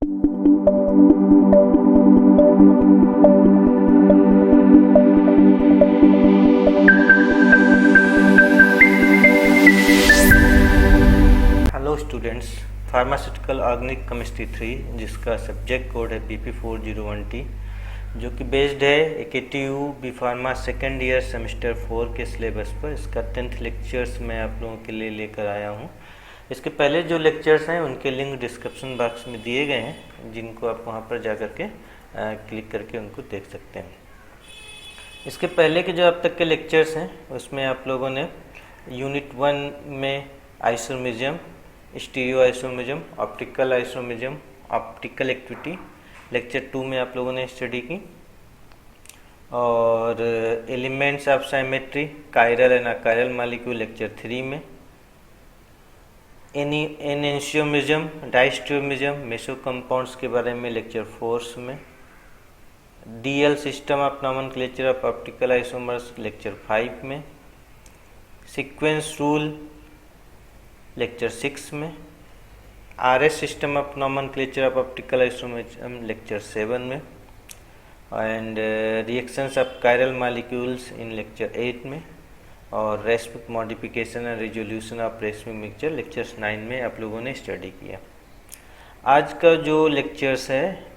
Hello students, pharmaceutical organic chemistry 3 जिसका subject code है BP401T, जो कि बेस्ड है AKTU B pharma second year semester 4 के सिलेबस पर। इसका 10th लेक्चर्स मैं आप लोगों के लिए लेकर आया हूं। इसके पहले जो लेक्चर्स हैं उनके लिंक डिस्क्रिप्शन बॉक्स में दिए गए हैं, जिनको आप वहां पर जा करके क्लिक करके उनको देख सकते हैं। इसके पहले के जो अब तक के लेक्चर्स हैं उसमें आप लोगों ने यूनिट 1 में isomerism, stereo isomerism, optical isomerism, optical activity lecture 2 में आप लोगों ने स्टडी की, और elements of symmetry, chiral and achiral molecule lecture 3 में, एनेंशियोमिज्म, डायस्ट्रोमिज्म, मेसो कंपाउंड्स के बारे में लेक्चर 4 में, DL system of nomenclature of optical isomers lecture 5 में, सीक्वेंस रूल लेक्चर 6 में, RS system of nomenclature of optical isomers lecture 7 में, and reactions of chiral molecules in lecture 8 में, और racemic modification and resolution of racemic mixture lectures 9 में आप लोगों ने study किया। आज का जो लेक्चर्स है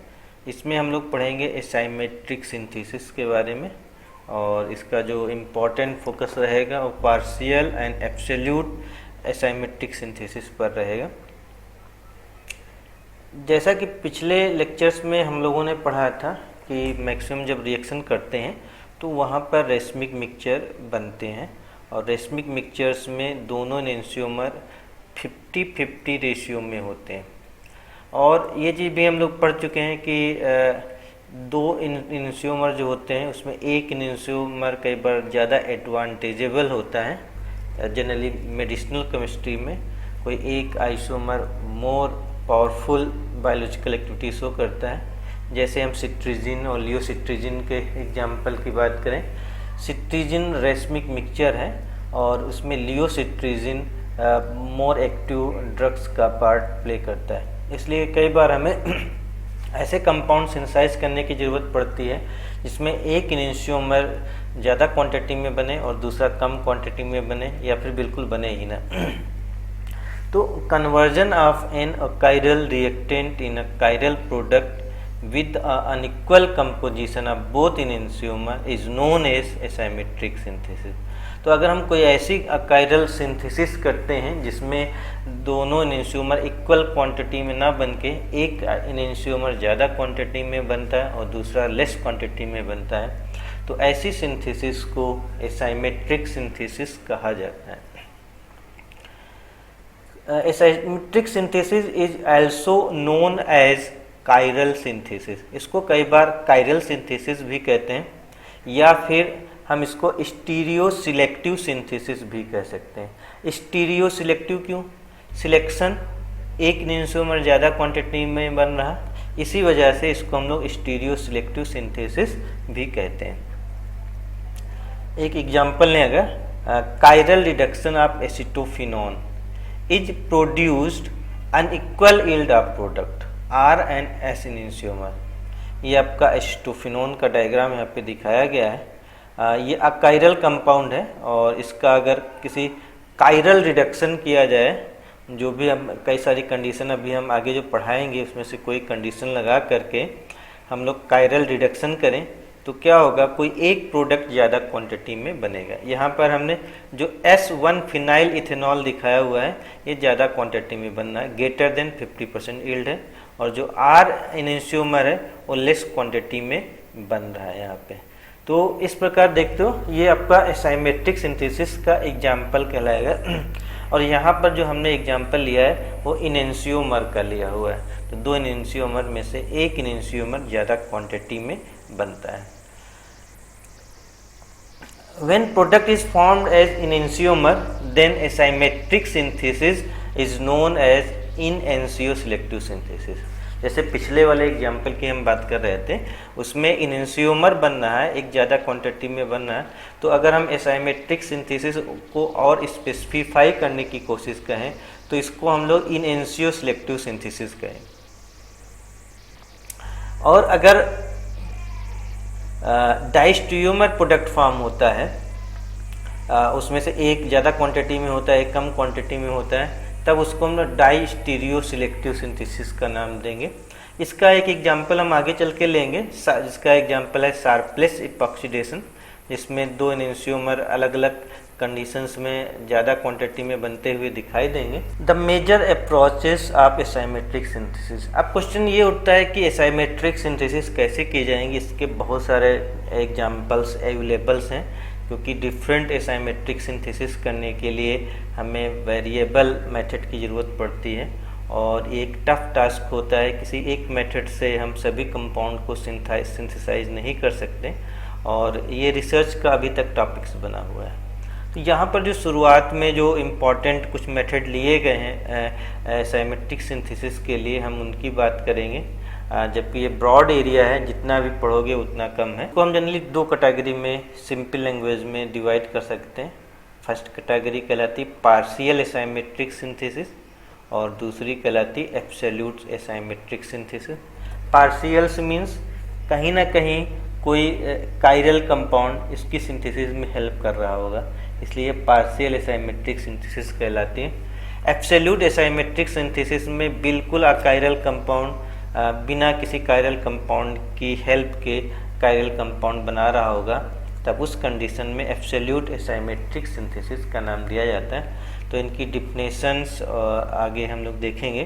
इसमें हम लोग पढ़ेंगे एसाइमेट्रिक सिंथेसिस के बारे में, और इसका जो इम्पोर्टेंट फोकस रहेगा वो partial and absolute asymmetric synthesis पर रहेगा। जैसा कि पिछले लेक्चर्स में हम लोगों ने पढ़ा था कि मैक्सिमम जब रिएक्शन करते हैं तो वहाँ पर रेसमिक मिक्सचर बनते हैं, और रेसमिक मिक्सचर्स में दोनों एनेंशियोमर 50-50 रेशियो में होते हैं। और ये चीज़ भी हम लोग पढ़ चुके हैं कि दो एनेंशियोमर जो होते हैं उसमें एक एनेंशियोमर कई बार ज़्यादा एडवांटेजेबल होता है। जनरली मेडिसिनल केमिस्ट्री में कोई एक isomer more powerful biological activity show करता है। जैसे हम सिट्रीजिन और लियोसिट्रीजिन के एग्जाम्पल की बात करें, सिट्रीजिन रेसमिक मिक्सचर है और उसमें लियोसिट्रीजिन मोर एक्टिव ड्रग्स का पार्ट प्ले करता है। इसलिए कई बार हमें ऐसे कंपाउंड सिंथेसाइज करने की ज़रूरत पड़ती है जिसमें एक एनेंशियोमर ज़्यादा क्वांटिटी में बने और दूसरा कम क्वांटिटी में बने, या फिर बिल्कुल बने ही ना। तो conversion of an chiral reactant in a chiral product with unequal composition of both enantiomer is known as asymmetric synthesis। तो अगर हम कोई ऐसी कायरल सिंथेसिस करते हैं जिसमें दोनों एनेंशियोमर इक्वल क्वांटिटी में ना बन के एक एनेंशियोमर ज़्यादा क्वांटिटी में बनता है और दूसरा लेस क्वांटिटी में बनता है, तो ऐसी सिंथेसिस को एसाइमेट्रिक सिंथेसिस कहा जाता है। Asymmetric synthesis is also known as chiral synthesis. इसको कई बार कायरल सिंथेसिस भी कहते हैं, या फिर हम इसको स्टीरियो सिलेक्टिव सिंथेसिस भी कह सकते हैं। स्टीरियो सिलेक्टिव क्यों? सिलेक्शन, एक एनेंशियोमर ज़्यादा क्वांटिटी में बन रहा, इसी वजह से इसको हम लोग स्टीरियो सिलेक्टिव सिंथेसिस भी कहते हैं। एक एग्जांपल लें, अगर chiral reduction of acetophenone is produced unequal yield of product R and S enantiomer. ये आपका एसिटोफिनोन का डायग्राम यहाँ पे दिखाया गया है। ये अकायरल कंपाउंड है, और इसका अगर किसी कायरल रिडक्शन किया जाए, जो भी हम कई सारी कंडीशन अभी हम आगे जो पढ़ाएंगे उसमें से कोई कंडीशन लगा करके हम लोग कायरल रिडक्शन करें तो क्या होगा, कोई एक प्रोडक्ट ज़्यादा क्वांटिटी में बनेगा। यहाँ पर हमने जो S1 फिनाइल इथेनॉल दिखाया हुआ है ये ज़्यादा क्वांटिटी में बनना है, ग्रेटर देन 50% यील्ड है, और जो R एनेंशियोमर है वो लेस क्वांटिटी में बन रहा है यहाँ पे। तो इस प्रकार देखते हो ये आपका एसाइमेट्रिक सिंथेसिस का एग्जाम्पल कहलाएगा। और यहाँ पर जो हमने एग्जाम्पल लिया है वो एनेंशियोमर का लिया हुआ है। तो दो एनेंशियोमर में से एक एनेंशियोमर ज़्यादा क्वांटिटी में बनता है। When product is formed as enantiomer, then asymmetric synthesis is known as enantioselective synthesis। जैसे पिछले वाले एग्जाम्पल की हम बात कर रहे थे, उसमें एनेंशियोमर बन रहा है, एक ज़्यादा क्वांटिटी में बन रहा है, तो अगर हम एसाइमेट्रिक सिंथेसिस को और स्पेसिफाई करने की कोशिश करें तो इसको हम लोग एनेंशियोसेलेक्टिव सिंथेसिस कहेंगे। और अगर डाइस्टीरियोमर प्रोडक्ट फॉर्म होता है, उसमें से एक ज़्यादा क्वांटिटी में होता है, एक कम क्वांटिटी में होता है, तब उसको हम लोग डाई स्टीरियो सिलेक्टिव सिंथेसिस का नाम देंगे। इसका एक एग्जांपल हम आगे चल के लेंगे, जिसका एग्जांपल है शार्पलेस इपॉक्सीडेशन, जिसमें दो एनेंशियोमर अलग अलग कंडीशंस में ज़्यादा क्वांटिटी में बनते हुए दिखाई देंगे। The major approaches of asymmetric synthesis. अब क्वेश्चन ये उठता है कि एसाइमेट्रिक सिंथेसिस कैसे की जाएंगी। इसके बहुत सारे एग्जांपल्स अवेलेबल्स हैं, क्योंकि डिफरेंट एसाइमेट्रिक सिंथेसिस करने के लिए हमें वेरिएबल मेथड की ज़रूरत पड़ती है, और एक टफ टास्क होता है। किसी एक मेथड से हम सभी कंपाउंड को सिंथेसाइज नहीं कर सकते, और ये रिसर्च का अभी तक टॉपिक्स बना हुआ है। तो यहाँ पर जो शुरुआत में जो इम्पॉर्टेंट कुछ मेथड लिए गए हैं एसाइमेट्रिक सिंथेसिस के लिए, हम उनकी बात करेंगे, जबकि ये ब्रॉड एरिया है, जितना भी पढ़ोगे उतना कम है। तो हम जनरली दो कैटेगरी में सिंपल लैंग्वेज में डिवाइड कर सकते हैं। फर्स्ट कैटेगरी कहलाती पार्शियल एसाइमेट्रिक सिंथेसिस, और दूसरी कहलाती एब्सोल्यूट एसाइमेट्रिक सिंथेसिस। पार्शियल्स मीन्स कहीं ना कहीं कोई कायरल कंपाउंड इसकी सिंथेसिस में हेल्प कर रहा होगा, इसलिए पार्शियल एसाइमेट्रिक सिंथेसिस कहलाती है। एब्सोल्यूट एसाइमेट्रिक सिंथेसिस में बिल्कुल अकायरल कंपाउंड बिना किसी कायरल कंपाउंड की हेल्प के कायरल कंपाउंड बना रहा होगा, तब उस कंडीशन में एब्सोल्यूट एसाइमेट्रिक सिंथेसिस का नाम दिया जाता है। तो इनकी डिफिनेशंस आगे हम लोग देखेंगे।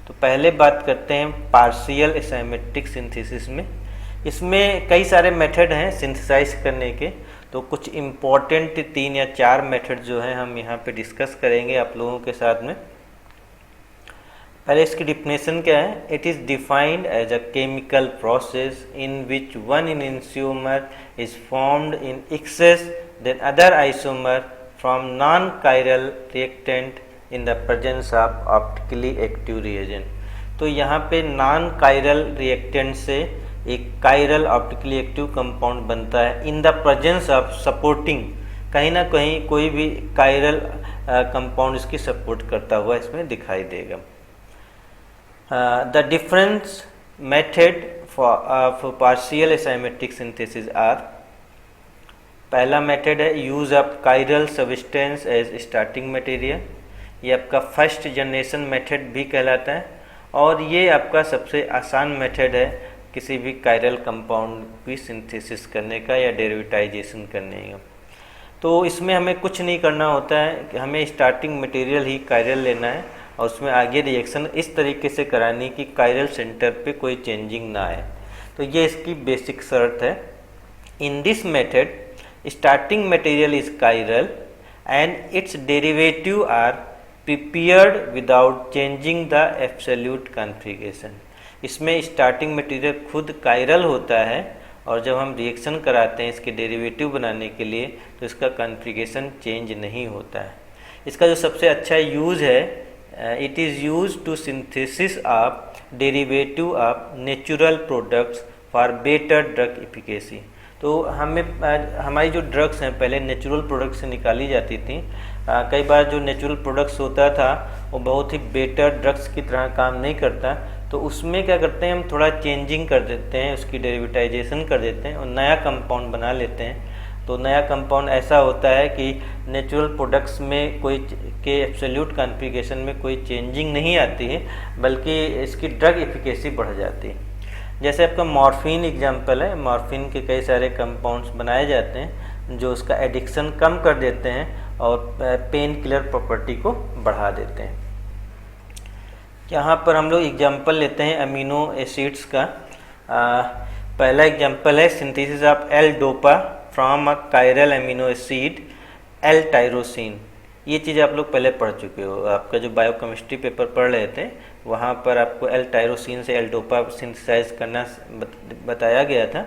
तो पहले बात करते हैं पार्शियल एसाइमेट्रिक सिंथेसिस में। इसमें कई सारे मेथड हैं सिंथेसाइज करने के, तो कुछ इम्पॉर्टेंट 3 या 4 मेथड जो हैं हम यहाँ पे डिस्कस करेंगे आप लोगों के साथ में। पहले इसकी डिफिनेशन क्या है? It is defined as a chemical process in which one enantiomer is formed in excess then other isomer from non chiral reactant in the presence of optically active reagent. तो यहाँ पे नॉन कायरल रिएक्टेंट से एक chiral optically active compound बनता है in the presence of supporting, कहीं ना कहीं कोई भी कायरल कंपाउंड इसकी सपोर्ट करता हुआ इसमें दिखाई देगा। The difference method for partial asymmetric synthesis are, पहला मेथड है use of chiral substance as starting material. ये आपका फर्स्ट जनरेशन मेथड भी कहलाता है, और ये आपका सबसे आसान मेथड है किसी भी कायरल कंपाउंड की सिंथेसिस करने का या डेरिवेटाइजेशन करने का। तो इसमें हमें कुछ नहीं करना होता है, कि हमें स्टार्टिंग मटेरियल ही कायरल लेना है और उसमें आगे रिएक्शन इस तरीके से करानी कि कायरल सेंटर पे कोई चेंजिंग ना आए। तो ये इसकी बेसिक शर्त है। In this method starting material is chiral and its derivative are prepared without changing the absolute configuration. इसमें स्टार्टिंग मटेरियल खुद कायरल होता है, और जब हम रिएक्शन कराते हैं इसके डेरिवेटिव बनाने के लिए, तो इसका कॉन्फ़िगरेशन चेंज नहीं होता है। इसका जो सबसे अच्छा यूज़ है, it is use to synthesis of derivative of natural products for better drug efficacy. तो हमें हमारी जो ड्रग्स हैं पहले नेचुरल प्रोडक्ट्स से निकाली जाती थी। कई बार जो नेचुरल प्रोडक्ट्स होता था वो बहुत ही बेटर ड्रग्स की तरह काम नहीं करता, तो उसमें क्या करते हैं हम थोड़ा चेंजिंग कर देते हैं, उसकी डेरिवेटाइजेशन कर देते हैं और नया कंपाउंड बना लेते हैं। तो नया कंपाउंड ऐसा होता है कि नेचुरल प्रोडक्ट्स में कोई के एब्सोल्यूट कॉन्फ़िगरेशन में कोई चेंजिंग नहीं आती है, बल्कि इसकी ड्रग एफिकेसी बढ़ जाती है। जैसे आपका मॉर्फिन एग्जांपल है, मॉर्फिन के कई सारे कंपाउंड्स बनाए जाते हैं जो उसका एडिक्शन कम कर देते हैं और पेन किलर प्रॉपर्टी को बढ़ा देते हैं। यहाँ पर हम लोग एग्जांपल लेते हैं अमीनो एसिड्स का। पहला एग्जांपल है synthesis of L dopa from a chiral amino acid L tyrosine. ये चीज़ आप लोग पहले पढ़ चुके हो, आपका जो बायोकेमिस्ट्री पेपर पढ़ रहे थे वहाँ पर आपको एल टायरोसिन से एल डोपा सिंथेसाइज करना बताया गया था।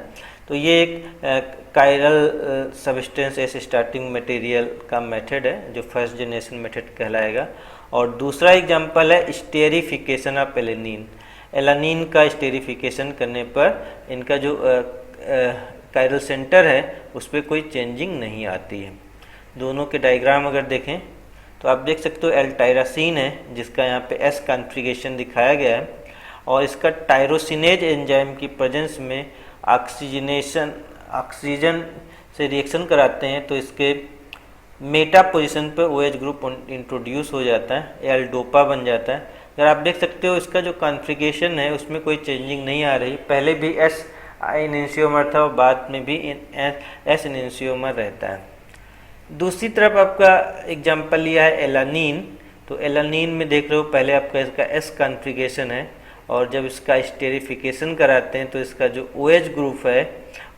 तो ये एक chiral substance S starting material का मेथड है जो फर्स्ट जनरेशन मेथड कहलाएगा। और दूसरा एग्जांपल है स्टेरिफिकेशन ऑफ एलानिन। एलानिन का स्टेरिफिकेशन करने पर इनका जो कायरल सेंटर है उस पर कोई चेंजिंग नहीं आती है। दोनों के डायग्राम अगर देखें तो आप देख सकते हो एल टायरोसिन है जिसका यहाँ पे एस कॉन्फ़िगरेशन दिखाया गया है, और इसका टायरोसिनेज एंजाइम की प्रेजेंस में ऑक्सीजन से रिएक्शन कराते हैं तो इसके मेटा पोजीशन पर OH ग्रुप इंट्रोड्यूस हो जाता है, एल डोपा बन जाता है। अगर आप देख सकते हो इसका जो कॉन्फ़िगरेशन है उसमें कोई चेंजिंग नहीं आ रही, पहले भी एस एनेंशियोमर था और बाद में भी एस एनेंशियोमर रहता है। दूसरी तरफ आपका एग्जाम्पल लिया है एलानीन, तो एलानीन में देख रहे हो पहले आपका इसका एस कॉन्फ़िगरेशन है और जब इसका स्टेरिफिकेशन कराते हैं तो इसका जो OH ग्रुप है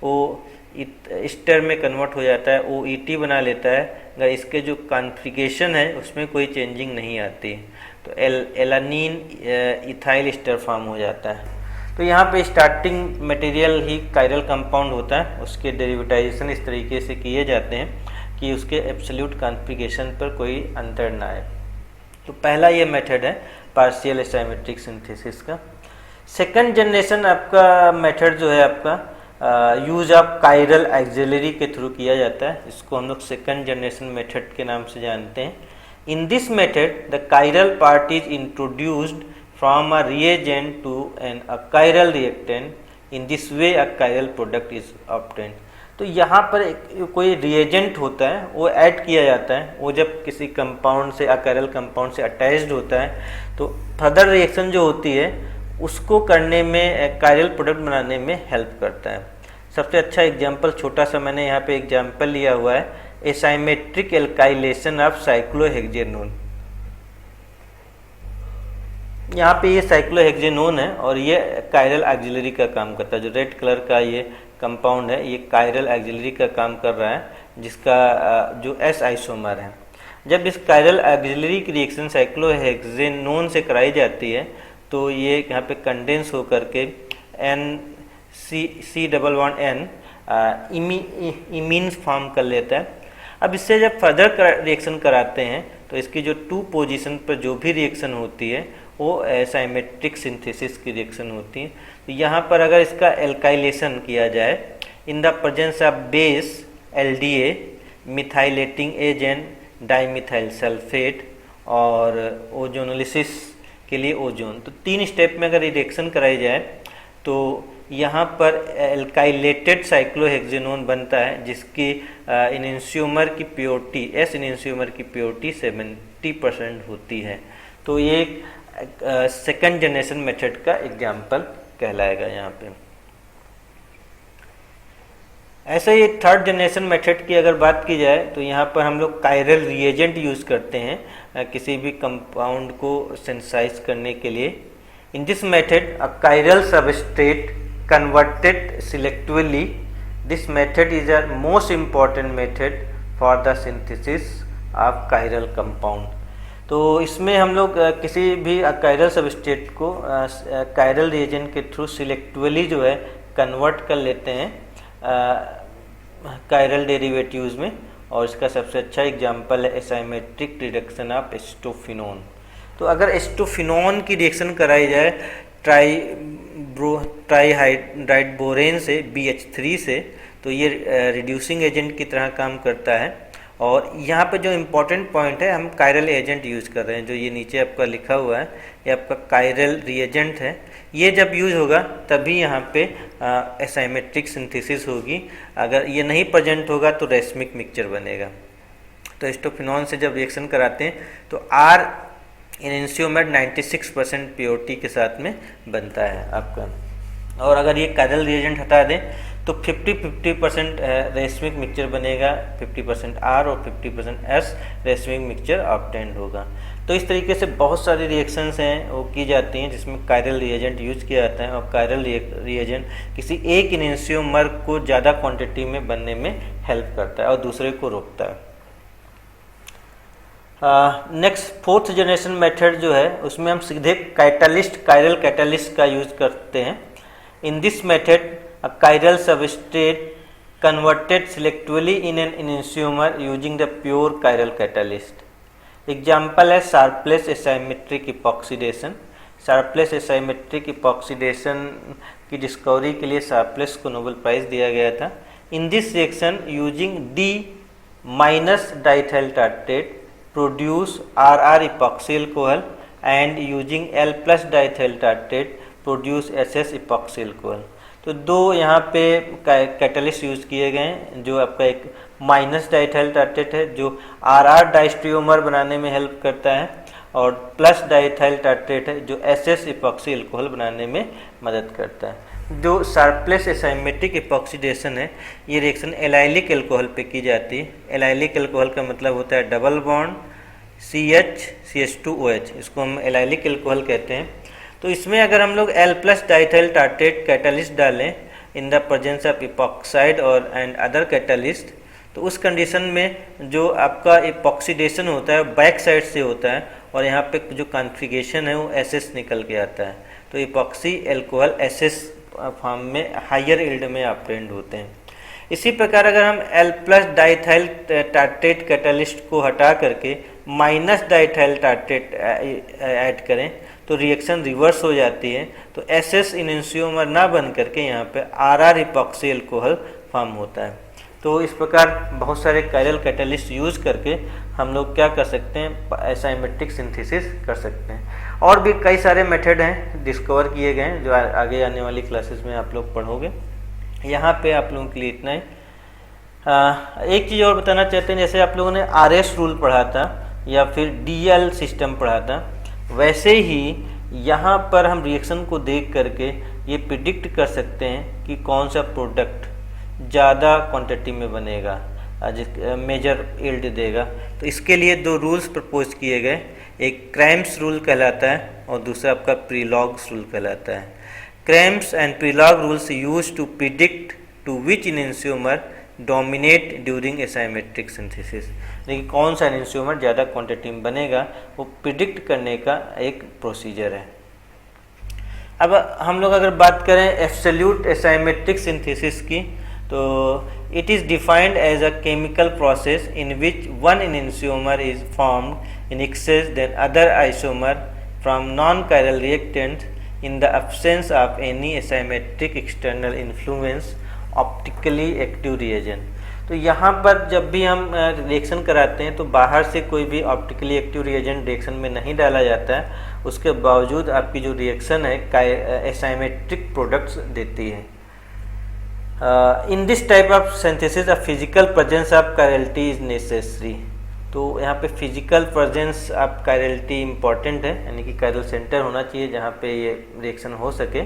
वो ईस्टर में कन्वर्ट हो जाता है, OET बना लेता है। अगर इसके जो कॉन्फ़िगरेशन है उसमें कोई चेंजिंग नहीं आती तो एलानीन इथाइल ईस्टर फॉर्म हो जाता है। तो यहाँ पे स्टार्टिंग मटेरियल ही कायरल कंपाउंड होता है, उसके डेरिवेटाइजेशन इस तरीके से किए जाते हैं कि उसके एब्सोल्यूट कॉन्फ़िगरेशन पर कोई अंतर ना आए। तो पहला ये मेथड है पार्शियल एसाइमेट्रिक सिंथेसिस का। सेकंड जनरेशन आपका मेथड जो है आपका यूज ऑफ कायरल एक्सिलरी के थ्रू किया जाता है, इसको हम लोग सेकंड जनरेशन मेथड के नाम से जानते हैं। In this method the chiral part is introduced from a reagent to an a chiral reactant. In this way a chiral product is obtained. तो यहाँ पर कोई रिएजेंट होता है वो ऐड किया जाता है, वो जब किसी कंपाउंड से अकायरल कंपाउंड से अटैच्ड होता है तो फर्दर रिएक्शन जो होती है उसको करने में कायरल प्रोडक्ट बनाने में हेल्प करता है। सबसे अच्छा एग्जांपल छोटा सा मैंने यहाँ पे एग्जांपल लिया हुआ है एसाइमेट्रिक एल्काइलेशन ऑफ साइक्लोहेक्सेनोन। यहाँ पे ये साइक्लोहेक्सेनोन है और ये कायरल एक्सिलरी का काम करता है। जो रेड कलर का ये कंपाउंड है ये कायरल एक्सिलरी का काम कर रहा है, जिसका जो S आइसोमर है। जब इस कायरल एक्सिलरी की रिएक्शन साइक्लोहेक्सेनोन से कराई जाती है तो ये यहाँ पे कंडेंस होकर के C⋯N इमीन फॉर्म कर लेता है। अब इससे जब फर्दर रिएक्शन कराते हैं तो इसकी जो 2 पोजीशन पर जो भी रिएक्शन होती है वो एसाइमेट्रिक सिंथेसिस की रिएक्शन होती है। तो यहाँ पर अगर इसका एल्काइलेशन किया जाए in the presence of base LDA, methylating agent dimethyl sulphate और ओजोनोलिसिस के लिए ओजोन, तो 3 स्टेप में अगर रिएक्शन कराई जाए तो यहाँ पर एल्काइलेटेड साइक्लोहेक्सेनोन बनता है जिसकी एनेंशियोमर की प्योरिटी S एनेंशियोमर की प्योरिटी 70% होती है। तो ये सेकंड जनरेशन मेथड का एग्जाम्पल कहलाएगा यहाँ पे। ऐसे ही थर्ड जनरेशन मेथड की अगर बात की जाए तो यहाँ पर हम लोग कायरल रिएजेंट यूज़ करते हैं किसी भी कंपाउंड को सिंथेसाइज करने के लिए। इन this method a chiral substrate converted selectively. This method is a most important method for the synthesis of chiral compound. तो इसमें हम लोग किसी भी कायरल सबस्ट्रेट को कायरल रिएजेंट के थ्रू सिलेक्टिवली जो है कन्वर्ट कर लेते हैं कायरल डेरिवेटिव्स में, और इसका सबसे अच्छा एग्जांपल है एसाइमेट्रिक रिडक्शन ऑफ एस्टोफिनोन। तो एगर एस्टोफिनोन की रिएक्शन कराई जाए ट्राईहाइड्राइड बोरेन से BH3 से तो ये रिड्यूसिंग एजेंट की तरह काम करता है। और यहाँ पे जो इम्पोर्टेंट पॉइंट है, हम कायरल एजेंट यूज़ कर रहे हैं, जो ये नीचे आपका लिखा हुआ है ये आपका कायरल रिएजेंट है। ये जब यूज़ होगा तभी यहाँ पे एसाइमेट्रिक सिंथेसिस होगी। अगर ये नहीं प्रेजेंट होगा तो रेसमिक मिक्सचर बनेगा। तो एस्टोफिनोन से जब रिएक्शन कराते हैं तो R एनेंशियोमर 96% प्योरिटी के साथ में बनता है आपका। और अगर ये कायरल रिएजेंट हटा दें तो 50% रेसमिक मिक्सचर बनेगा, 50% R और 50% S रेसमिक मिक्सचर ऑब्टेन्ड होगा। तो इस तरीके से बहुत सारी रिएक्शंस हैं वो की जाती हैं जिसमें कायरल रिएजेंट यूज किया जाता है, और कायरल रिएजेंट किसी एक एनेंशियोमर को ज़्यादा क्वांटिटी में बनने में हेल्प करता है और दूसरे को रोकता है। नेक्स्ट फोर्थ जनरेशन मेथड जो है उसमें हम सीधे कायरल कैटालिस्ट का यूज करते हैं। In this method a chiral substrate converted selectively in an enantiomer using the pure chiral catalyst. Example है Sharpless asymmetric epoxidation। Sharpless asymmetric epoxidation की डिस्कवरी के लिए Sharpless को नोबेल प्राइज दिया गया था। In this reaction using D minus diethyl tartrate produce RR epoxy alcohol and using L plus diethyl tartrate produce SS epoxy alcohol. तो दो यहाँ पे कैटलिस्ट यूज़ किए गए हैं, जो आपका एक माइनस डाइथाइल टार्ट्रेट है जो RR डाइस्ट्रियोमर बनाने में हेल्प करता है, और प्लस डाइथाइल टार्ट्रेट है जो SS इपॉक्सी अल्कोहल बनाने में मदद करता है। जो शार्पलेस एसाइमेट्रिक इपॉक्सीडेशन है, ये रिएक्शन एलाइलिक अल्कोहल पे की जाती है। एलाइलिक अल्कोहल का मतलब होता है डबल बॉन्ड CH(CH2OH), इसको हम एलाइलिक अल्कोहल कहते हैं। तो इसमें अगर हम लोग L+ डाइथाइल टार्ट्रेट कैटलिस्ट डालें इन द प्रेजेंस ऑफ इपॉक्साइड और एंड अदर कैटलिस्ट, तो उस कंडीशन में जो आपका इपॉक्सीडेशन होता है बैक साइड से होता है, और यहाँ पे जो कॉन्फ़िगरेशन है वो SS निकल के आता है। तो इपॉक्सी अल्कोहल SS फॉर्म में हायर यील्ड में ऑपरेंड होते हैं। इसी प्रकार अगर हम L+ डाइथाइल टार्ट्रेट कैटलिस्ट को हटा करके माइनस डाइथाइल टार्ट्रेट ऐड करें तो रिएक्शन रिवर्स हो जाती है। तो SS इनैंसियोमर ना बन करके यहाँ पे RR इपॉक्सी अल्कोहल फॉर्म होता है। तो इस प्रकार बहुत सारे कायरल कैटलिस्ट यूज़ करके हम लोग क्या कर सकते हैं, एसाइमेट्रिक सिंथेसिस कर सकते हैं। और भी कई सारे मेथड हैं डिस्कवर किए गए हैं जो आगे आने वाली क्लासेस में आप लोग पढ़ोगे। यहाँ पे आप लोगों के लिए इतना ही। एक चीज़ और बताना चाहते हैं, जैसे आप लोगों ने RS रूल पढ़ा था या फिर DL सिस्टम पढ़ा था, वैसे ही यहाँ पर हम रिएक्शन को देख करके ये प्रिडिक्ट कर सकते हैं कि कौन सा प्रोडक्ट ज़्यादा क्वांटिटी में बनेगा, मेजर यील्ड देगा। तो इसके लिए दो रूल्स प्रपोज किए गए, एक क्रैम्स रूल कहलाता है और दूसरा आपका प्रीलॉग्स रूल कहलाता है। Cram's and Prelog rules use to predict to which enantiomer dominate during asymmetric synthesis, लेकिन कौन सा इनैंसियोमर ज़्यादा क्वांटिटी में बनेगा वो प्रिडिक्ट करने का एक प्रोसीजर है। अब हम लोग अगर बात करें एब्सोल्यूट एसाइमेट्रिक सिंथेसिस की, तो it is defined as a chemical process in which one enantiomer is formed in excess then other isomer from non chiral reactants in the absence of any asymmetric external influence optically active reagent। तो यहाँ पर जब भी हम reaction कराते हैं तो बाहर से कोई भी ऑप्टिकली एक्टिव रिएजेंट रिएक्शन में नहीं डाला जाता है, उसके बावजूद आपकी जो रिएक्शन है एसाइमेट्रिक प्रोडक्ट्स देती है। In this type of synthesis a physical presence of chirality is necessary. तो यहाँ पे physical presence of chirality important है, यानी कि कायरल सेंटर होना चाहिए जहाँ पे ये रिएक्शन हो सके।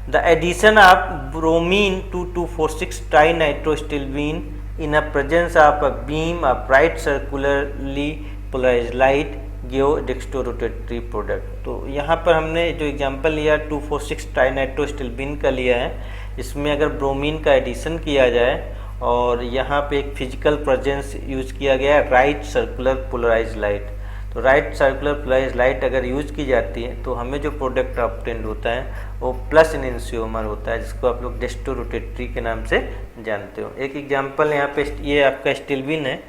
The addition of bromine 2,2,4,6 trinitrostilbene in a presence of a beam of bright circularly polarised light give dextrorotatory product. तो यहाँ पर हमने जो एग्जांपल लिया 2,4,6 ट्राइनाइट्रोस्टिल्वीन का लिया है, इसमें अगर ब्रोमीन का एडिशन किया जाए और यहाँ पे एक फिजिकल प्रेजेंस यूज किया गया है राइट सर्कुलर पोलराइज्ड लाइट। तो राइट सर्कुलर पोलराइज्ड लाइट अगर यूज की जाती है तो हमें जो प्रोडक्ट ऑब्टेंड होता है वो प्लस इनैंसियोमर होता है, जिसको आप लोग डेक्स्ट्रोरोटेटरी के नाम से जानते हो। एक एग्जांपल यहाँ पे ये आपका स्टिल्वीन है।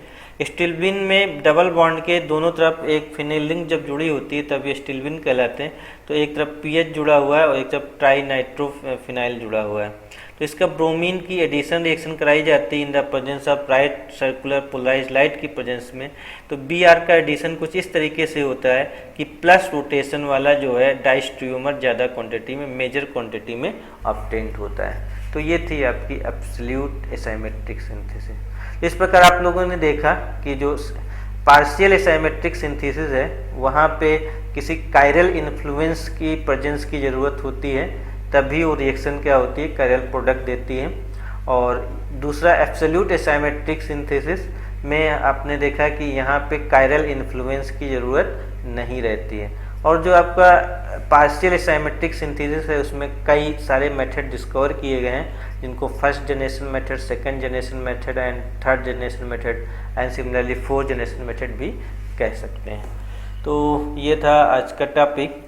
स्टिल्वीन में डबल बॉन्ड के दोनों तरफ एक फिनाइल रिंग जब जुड़ी होती है तब ये स्टिल्वीन कहलाते हैं। तो एक तरफ पीएच जुड़ा हुआ है और एक तरफ ट्राई नाइट्रोफिनाइल जुड़ा हुआ है। तो इसका ब्रोमीन की एडिशन रिएक्शन कराई जाती है in the presence of right circular polarised light की प्रेजेंस में। तो Br का एडिशन कुछ इस तरीके से होता है कि प्लस रोटेशन वाला जो है डाइस्ट्रियोमर ज़्यादा क्वांटिटी में, मेजर क्वांटिटी में ऑब्टेंड होता है। तो ये थी आपकी एब्सोल्यूट एसाइमेट्रिक सिंथेसिस। इस प्रकार आप लोगों ने देखा कि जो पार्शियल एसाइमेट्रिक सिंथेसिस है वहाँ पे किसी कायरल इन्फ्लुएंस की प्रेजेंस की ज़रूरत होती है, तभी वो रिएक्शन क्या होती है, कायरल प्रोडक्ट देती है। और दूसरा एब्सोल्यूट एसाइमेट्रिक सिंथेसिस में आपने देखा कि यहाँ पे कायरल इन्फ्लुएंस की ज़रूरत नहीं रहती है। और जो आपका पार्शियल एसाइमेट्रिक सिंथेसिस है उसमें कई सारे मेथड डिस्कवर किए गए हैं, जिनको first generation method, second generation method and third generation method and similarly fourth generation method भी कह सकते हैं। तो ये था आज का टॉपिक।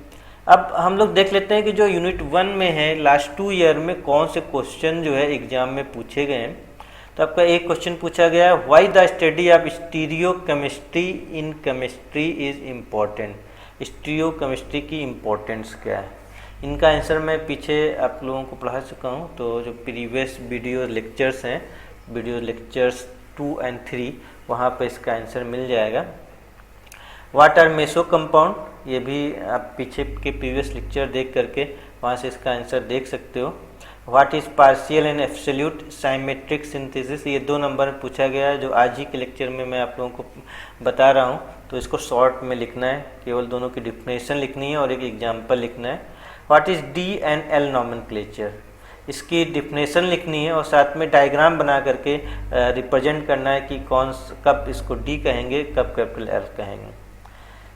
अब हम लोग देख लेते हैं कि जो यूनिट 1 में है लास्ट 2 ईयर में कौन से क्वेश्चन जो है एग्जाम में पूछे गए हैं। तो आपका एक क्वेश्चन पूछा गया, why the study of stereochemistry in chemistry is important. Stereochemistry की इम्पोर्टेंस क्या है, इनका आंसर मैं पीछे आप लोगों को पढ़ा चुका हूँ। तो जो प्रीवियस वीडियो लेक्चर्स हैं, वीडियो लेक्चर्स 2 और 3, वहाँ पर इसका आंसर मिल जाएगा। व्हाट आर मेसो कंपाउंड, ये भी आप पीछे के प्रीवियस लेक्चर देख करके वहाँ से इसका आंसर देख सकते हो। What is partial and absolute symmetric synthesis, ये 2 नंबर में पूछा गया है, जो आज ही के लेक्चर में मैं आप लोगों को बता रहा हूँ। तो इसको शॉर्ट में लिखना है, केवल दोनों की डिफिनेशन लिखनी है और एक एग्जाम्पल लिखना है। What is D and L nomenclature, इसकी डिफिनेशन लिखनी है और साथ में डायग्राम बना करके रिप्रेजेंट करना है कि कब इसको डी कहेंगे, कब कैपिटल एल कहेंगे।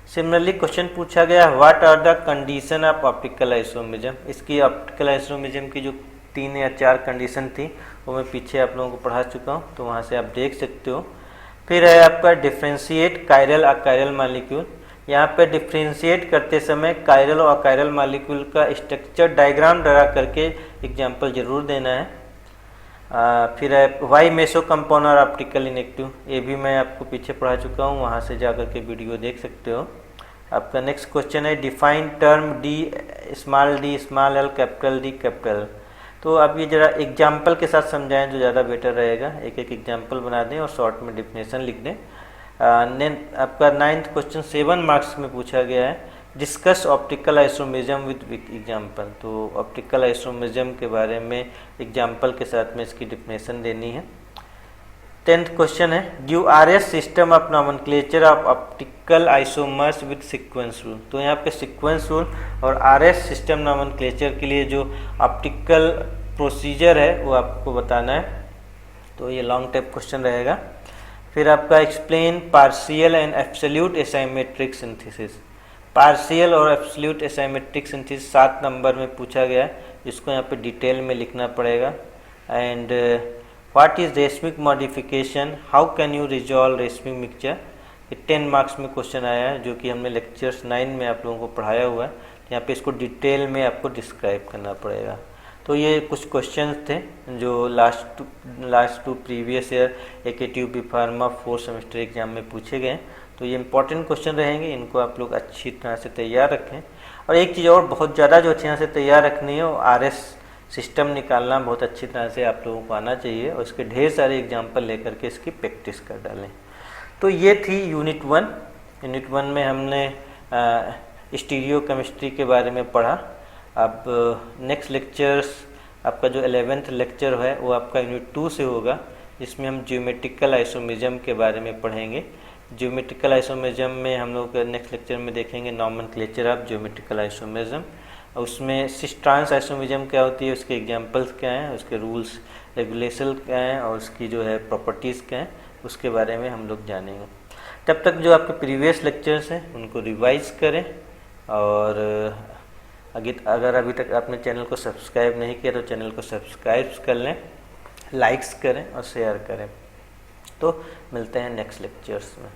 सिमिलरली क्वेश्चन पूछा गया what are the condition of optical isomerism, इसकी ऑप्टिकल आइसोमेरिज्म की जो 3 या 4 कंडीशन थी वो मैं पीछे आप लोगों को पढ़ा चुका हूँ, तो वहाँ से आप देख सकते हो। फिर है आपका डिफ्रेंशिएट कायरल अकायरल मॉलिक्यूल, यहाँ पे डिफ्रेंशिएट करते समय कायरल और अकायरल मॉलिक्यूल का स्ट्रक्चर डायग्राम ड्रा करके एग्जाम्पल जरूर देना है। फिर है why meso compound optical inactive, ये भी मैं आपको पीछे पढ़ा चुका हूँ, वहाँ से जा करके वीडियो देख सकते हो। आपका नेक्स्ट क्वेश्चन है define term D small L capital D capital, तो आप ये जरा एग्जाम्पल के साथ समझाएं तो ज़्यादा बेटर रहेगा। एक एक एग्जाम्पल बना दें और शॉर्ट में डिफिनेशन लिख दें। आपका 9th क्वेश्चन 7 मार्क्स में पूछा गया है discuss optical isomerism with example, तो ऑप्टिकल आइसोमेरिज्म के बारे में एग्जाम्पल के साथ में इसकी डिफिनेशन देनी है। 10th क्वेश्चन है give RS system of nomenclature of optical isomers with sequence rule, तो यहाँ पे सीक्वेंस रूल और आरएस सिस्टम नॉमेनक्लेचर के लिए जो ऑप्टिकल प्रोसीजर है वो आपको बताना है, तो ये लॉन्ग टाइप क्वेश्चन रहेगा। फिर आपका explain partial and absolute asymmetric synthesis, partial और एब्सोल्यूट एसाइमेट्रिक सिंथेसिस 7 नंबर में पूछा गया है, जिसको यहाँ पे डिटेल में लिखना पड़ेगा। And what is racemic modification, how can you resolve racemic mixture, ये 10 मार्क्स में क्वेश्चन आया है, जो कि हमने लेक्चर्स 9 में आप लोगों को पढ़ाया हुआ है। यहाँ पे इसको डिटेल में आपको डिस्क्राइब करना पड़ेगा। तो ये कुछ क्वेश्चंस थे जो last two previous year AKTUB pharma 4 semester exam में पूछे गए, तो ये इंपॉर्टेंट क्वेश्चन रहेंगे, इनको आप लोग अच्छी तरह से तैयार रखें। और एक चीज़ और बहुत ज़्यादा जो अच्छी तरह से तैयार रखनी है वो RS सिस्टम निकालना बहुत अच्छी तरह से आप लोगों को आना चाहिए, और इसके ढेर सारे एग्जाम्पल लेकर के इसकी प्रैक्टिस कर डालें। तो ये थी यूनिट 1। यूनिट 1 में हमने स्टीरियो केमिस्ट्री के बारे में पढ़ा। अब नेक्स्ट लेक्चर्स आपका जो 11th लेक्चर है वो आपका यूनिट 2 से होगा, जिसमें हम ज्योमेट्रिकल आइसोमेरिज्म के बारे में पढ़ेंगे। ज्योमेट्रिकल आइसोमेरिज्म में हम लोग नेक्स्ट लेक्चर में देखेंगे नॉमेनक्लेचर ऑफ ज्योमेट्रिकल आइसोमेरिज्म, उसमें सिस ट्रांस आइसोमेरिज्म क्या होती है, उसके एग्जांपल्स क्या हैं, उसके रूल्स रेगुलेशन क्या हैं और उसकी जो है प्रॉपर्टीज़ क्या हैं, उसके बारे में हम लोग जानेंगे। तब तक जो आपके प्रीवियस लेक्चर्स हैं उनको रिवाइज करें, और अगर अभी तक आपने चैनल को सब्सक्राइब नहीं किया तो चैनल को सब्सक्राइब कर लें, लाइक्स करें और शेयर करें। तो मिलते हैं नेक्स्ट लेक्चर्स में।